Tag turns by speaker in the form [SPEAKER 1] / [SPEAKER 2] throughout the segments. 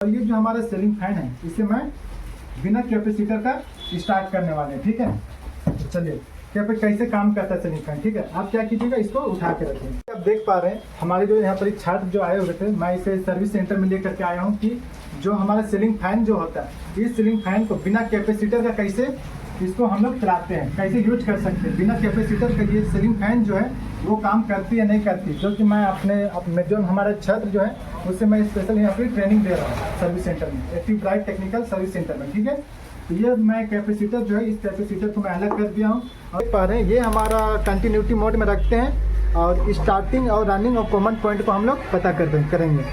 [SPEAKER 1] और ये जो हमारा सीलिंग फैन है इसे मैं बिना कैपेसिटर का स्टार्ट करने वाले हैं। ठीक है, तो चलिए कैसे काम करता है सीलिंग फैन। ठीक है, आप क्या कीजिएगा, इसको उठा के रखिए। आप देख पा रहे हैं हमारे जो यहाँ पर छात्र जो आए हुए थे, मैं इसे सर्विस सेंटर में लेकर के आया हूँ कि जो हमारा सीलिंग फैन जो होता है, इस सीलिंग फैन को बिना कैपेसिटर का कैसे इसको हम लोग चलाते हैं, कैसे यूज कर सकते हैं। बिना कैपेसिटर का ये सीलिंग फैन जो है वो काम करती है नहीं करती, जो कि मैं अपने जो हमारा छात्र जो है उससे मैं स्पेशल यहाँ पर ट्रेनिंग दे रहा हूँ सर्विस सेंटर में, active bright technical service centre में। ठीक है, तो ये मैं कैपेसिटर जो है, इस कैपेसिटर को मैं अलग कर दिया हूँ। और देख पा रहे हैं ये हमारा कंटिन्यूटी मोड में रखते हैं और स्टार्टिंग और रनिंग और कॉमन पॉइंट को हम लोग पता करेंगे।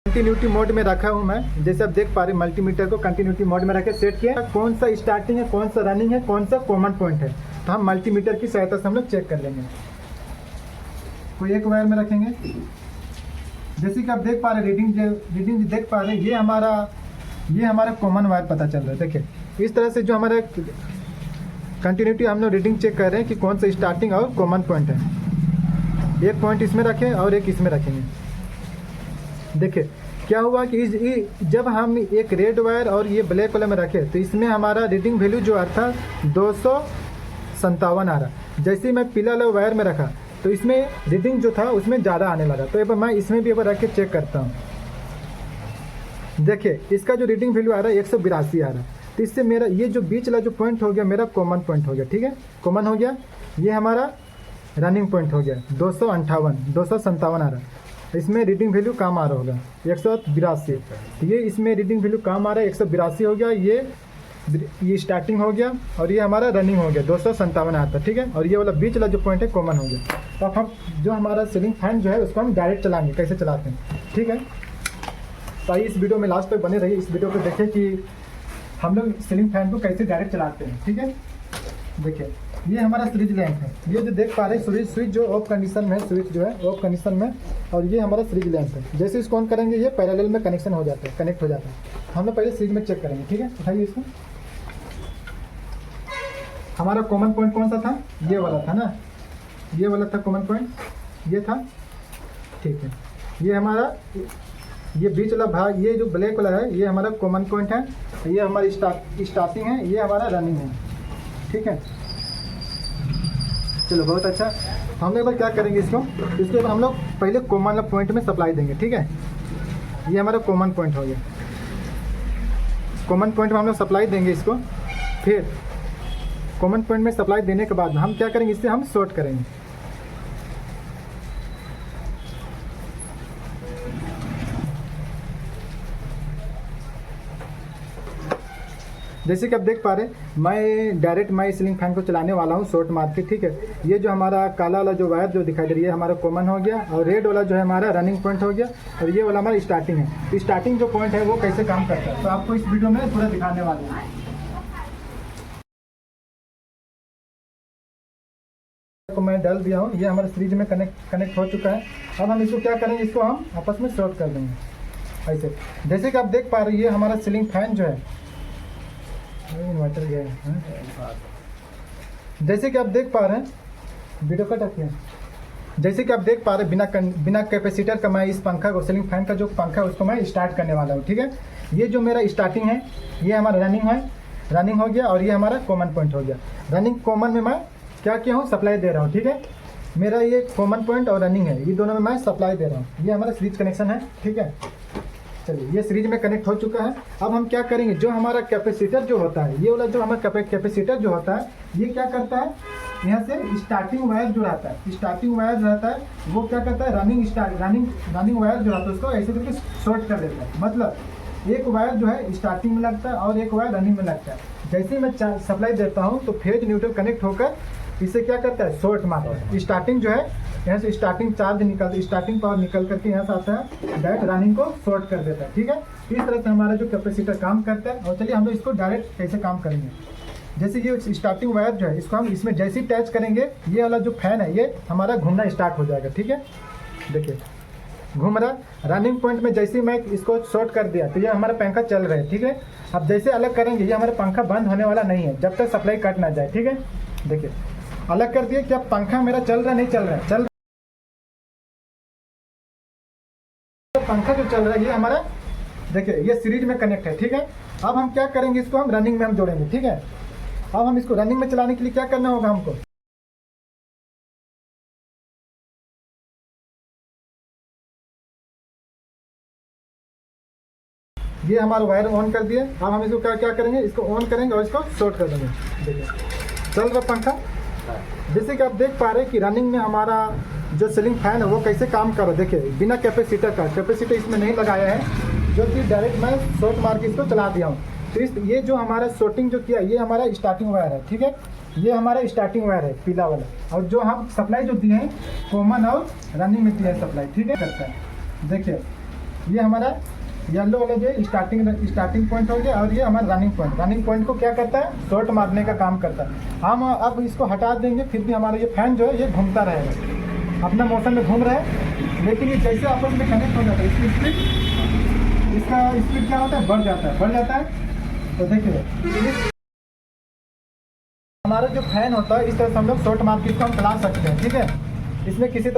[SPEAKER 1] कंटिन्यूटी मोड में रखा हूँ मैं, जैसे आप देख पा रहे हैं मल्टीमीटर को कंटिन्यूटी मोड में रखे सेट किया, कौन सा स्टार्टिंग है, कौन सा रनिंग है, कौन सा कॉमन पॉइंट है, तो हम मल्टीमीटर की सहायता से हम लोग चेक कर लेंगे। कोई एक वायर में रखेंगे, जैसे कि आप देख पा रहे रीडिंग देख पा रहे हैं, ये हमारा कॉमन वायर पता चल रहा है। देखिए इस तरह से जो हमारा कंटिन्यूटी हम लोग रीडिंग चेक कर रहे हैं कि कौन सा स्टार्टिंग और कॉमन पॉइंट है। एक पॉइंट इसमें रखें और एक इसमें रखेंगे। देखिए क्या हुआ कि जब हम एक रेड वायर और ये ब्लैक वाले में रखे तो इसमें हमारा रीडिंग वैल्यू जो आ रहा था 257 आ रहा। जैसे ही मैं पीला वाला वायर में रखा तो इसमें रीडिंग जो था उसमें ज़्यादा आने लगा। तो एक बार मैं इसमें भी एक बार रख के चेक करता हूँ। देखिए इसका जो रीडिंग वैल्यू आ रहा है 182 आ रहा है। तो इससे मेरा ये जो बीच वाला जो पॉइंट हो गया मेरा कॉमन पॉइंट हो गया। ठीक है, कॉमन हो गया। ये हमारा रनिंग पॉइंट हो गया 257 आ रहा है। इसमें रीडिंग वैल्यू कम आ रहा होगा 182। तो ये इसमें रीडिंग वैल्यू कम आ रहा है 182 हो गया। ये स्टार्टिंग हो गया और ये हमारा रनिंग हो गया 257 आता है। ठीक है, और ये वाला बीच वाला जो पॉइंट है कॉमन हो गया। तो अब हम जो हमारा सीलिंग फैन जो है उसको हम डायरेक्ट चलाएंगे, कैसे चलाते हैं। ठीक है, तो आइए इस वीडियो में लास्ट तक बने रहिए, इस वीडियो को देखें कि हम लोग सीलिंग फैन को कैसे डायरेक्ट चलाते हैं। ठीक है, देखिए ये हमारा स्विच लैंप है, ये जो देख पा रहे हैं स्विच जो ऑफ कंडीशन में है, स्विच जो है ऑफ कंडीशन में, और ये हमारा स्विच लैंप है। जैसे इसको ऑन करेंगे ये पैरेलल में कनेक्ट हो जाता है। हम लोग पहले स्विच में चेक करेंगे। ठीक है, उठाइए इसको। हमारा कॉमन पॉइंट कौन सा था, ये वाला था ना, ये वाला था कॉमन पॉइंट, ये था। ठीक है, ये हमारा ये बीच वाला भाग, ये जो ब्लैक वाला है ये हमारा कॉमन पॉइंट है, ये हमारी स्टार्टिंग है, ये हमारा रनिंग है। ठीक है, चलो बहुत अच्छा। हम लोग एक बार क्या करेंगे, इसके बाद हम लोग पहले कॉमन पॉइंट में सप्लाई देंगे। ठीक है, ये हमारा कॉमन पॉइंट हो गया। कॉमन पॉइंट में हम लोग सप्लाई देंगे इसको। फिर कॉमन पॉइंट में सप्लाई देने के बाद हम क्या करेंगे, इससे हम शॉर्ट करेंगे। जैसे कि आप देख पा रहे हैं मैं डायरेक्ट सीलिंग फैन को चलाने वाला हूँ शॉर्ट मार के। ठीक है, ये जो हमारा काला वाला जो वायर जो दिखाई दे रही है हमारा कॉमन हो गया, और रेड वाला जो है हमारा रनिंग पॉइंट हो गया, और ये वाला हमारा स्टार्टिंग है। तो स्टार्टिंग जो पॉइंट है वो कैसे काम करता है तो आपको इस वीडियो में पूरा दिखाने वाले हैं। को मैं डाल दिया हूँ, ये हमारे सीरीज में कनेक्ट हो चुका है। अब हम इसको क्या करेंगे, इसको हम आपस में शॉर्ट कर देंगे ऐसे। जैसे कि आप देख पा रहे हैं ये हमारा सीलिंग फैन जो है इन्वर्टर गया है। जैसे कि आप देख पा रहे हैं वीडियो कट रखिए। जैसे कि आप देख पा रहे हैं बिना कैपेसिटर का मैं इस पंखा को, सीलिंग फैन का जो पंखा है उसको मैं स्टार्ट करने वाला हूँ। ठीक है, ये जो मेरा स्टार्टिंग है ये हमारा रनिंग हो गया, और ये हमारा कॉमन पॉइंट हो गया। रनिंग कॉमन में मैं क्या किया हूँ, सप्लाई दे रहा हूँ। ठीक है, मेरा ये कॉमन पॉइंट और रनिंग है, ये दोनों में मैं सप्लाई दे रहा हूँ। ये हमारा सीरीज कनेक्शन है। ठीक है, चलिए ये सीरीज में कनेक्ट हो चुका है। अब हम क्या करेंगे, जो हमारा कैपेसिटर जो होता है, ये वाला जो हमारा कैपेसिटर जो होता है ये क्या करता है, यहाँ से स्टार्टिंग वायर जो रहता है वो क्या करता है, रनिंग वायर जो रहता है उसको ऐसे करके शॉर्ट कर देता है। मतलब एक वायर जो है स्टार्टिंग में लगता है और एक वायर रनिंग में लगता है। जैसे ही मैं सप्लाई देता हूँ तो फेज न्यूट्रल कनेक्ट होकर इससे क्या करता है, शॉर्ट मारता है। स्टार्टिंग जो है यहाँ से स्टार्टिंग स्टार्टिंग पावर निकल करके यहाँ से आता है, डायरेक्ट रनिंग को शॉर्ट कर देता है। ठीक है, इस तरह से हमारा जो कैपेसिटर काम करता है। और चलिए हम लोग इसको डायरेक्ट कैसे काम करेंगे। जैसे ये स्टार्टिंग वायर जो है इसको हम इसमें जैसे ही टच करेंगे ये वाला जो फैन है ये हमारा घूमना स्टार्ट हो जाएगा। ठीक है, देखिए घूम रहा। रनिंग पॉइंट में जैसे ही मैं इसको शॉर्ट कर दिया तो ये हमारा पंखा चल रहा है। ठीक है, अब जैसे अलग करेंगे ये हमारा पंखा बंद होने वाला नहीं है जब तक सप्लाई कट ना जाए। ठीक है, देखिए अलग कर दिए, क्या पंखा मेरा चल रहा नहीं चल रहा है, पंखा जो चल रहा मतलब ये हमारा देखिए ये सीरीज में कनेक्ट है, ठीक है। अब हम क्या करेंगे, इसको हम रनिंग में हम जोड़ेंगे, ठीक है। अब हम इसको रनिंग में चलाने के लिए क्या करना होगा हमको, ये हमारा वायर ऑन कर दिए। अब हम इसको क्या क्या करेंगे, इसको ऑन करेंगे और इसको शॉर्ट कर देंगे। देखिए चल रहा पंखा। जैसे कि आप देख पा रहे हैं कि रनिंग में हमारा जो सीलिंग फैन है वो कैसे काम कर रहा है। देखिए बिना कैपेसिटर का, कैपेसिटर इसमें नहीं लगाया है, जो कि डायरेक्ट मैं शॉर्ट मार के इसको चला दिया हूँ। तो इस ये जो हमारा शॉर्टिंग जो किया, ये हमारा स्टार्टिंग वायर है, ठीक है। ये हमारा स्टार्टिंग वायर है पीला वाला, और जो हम सप्लाई जो दिए हैं कॉमन और रनिंग में दिया है सप्लाई, ठीक है करता है। देखिए ये हमारा येलो वाला जो स्टार्टिंग पॉइंट हो गया, और ये हमारा रनिंग पॉइंट को क्या करता है, शॉर्ट मारने का काम करता है। हम अब इसको हटा देंगे, फिर भी हमारा ये फैन जो है ये घूमता रहेगा, अपना मोशन में घूम रहा है। लेकिन ये जैसे आपस में कनेक्ट हो जाता है, इसका स्पीड क्या होता है, बढ़ जाता है। तो देखिए हमारा जो फैन होता है इस तरह से हम लोग शॉर्ट मार के इसको हम चला सकते हैं, ठीक है। इसमें किसी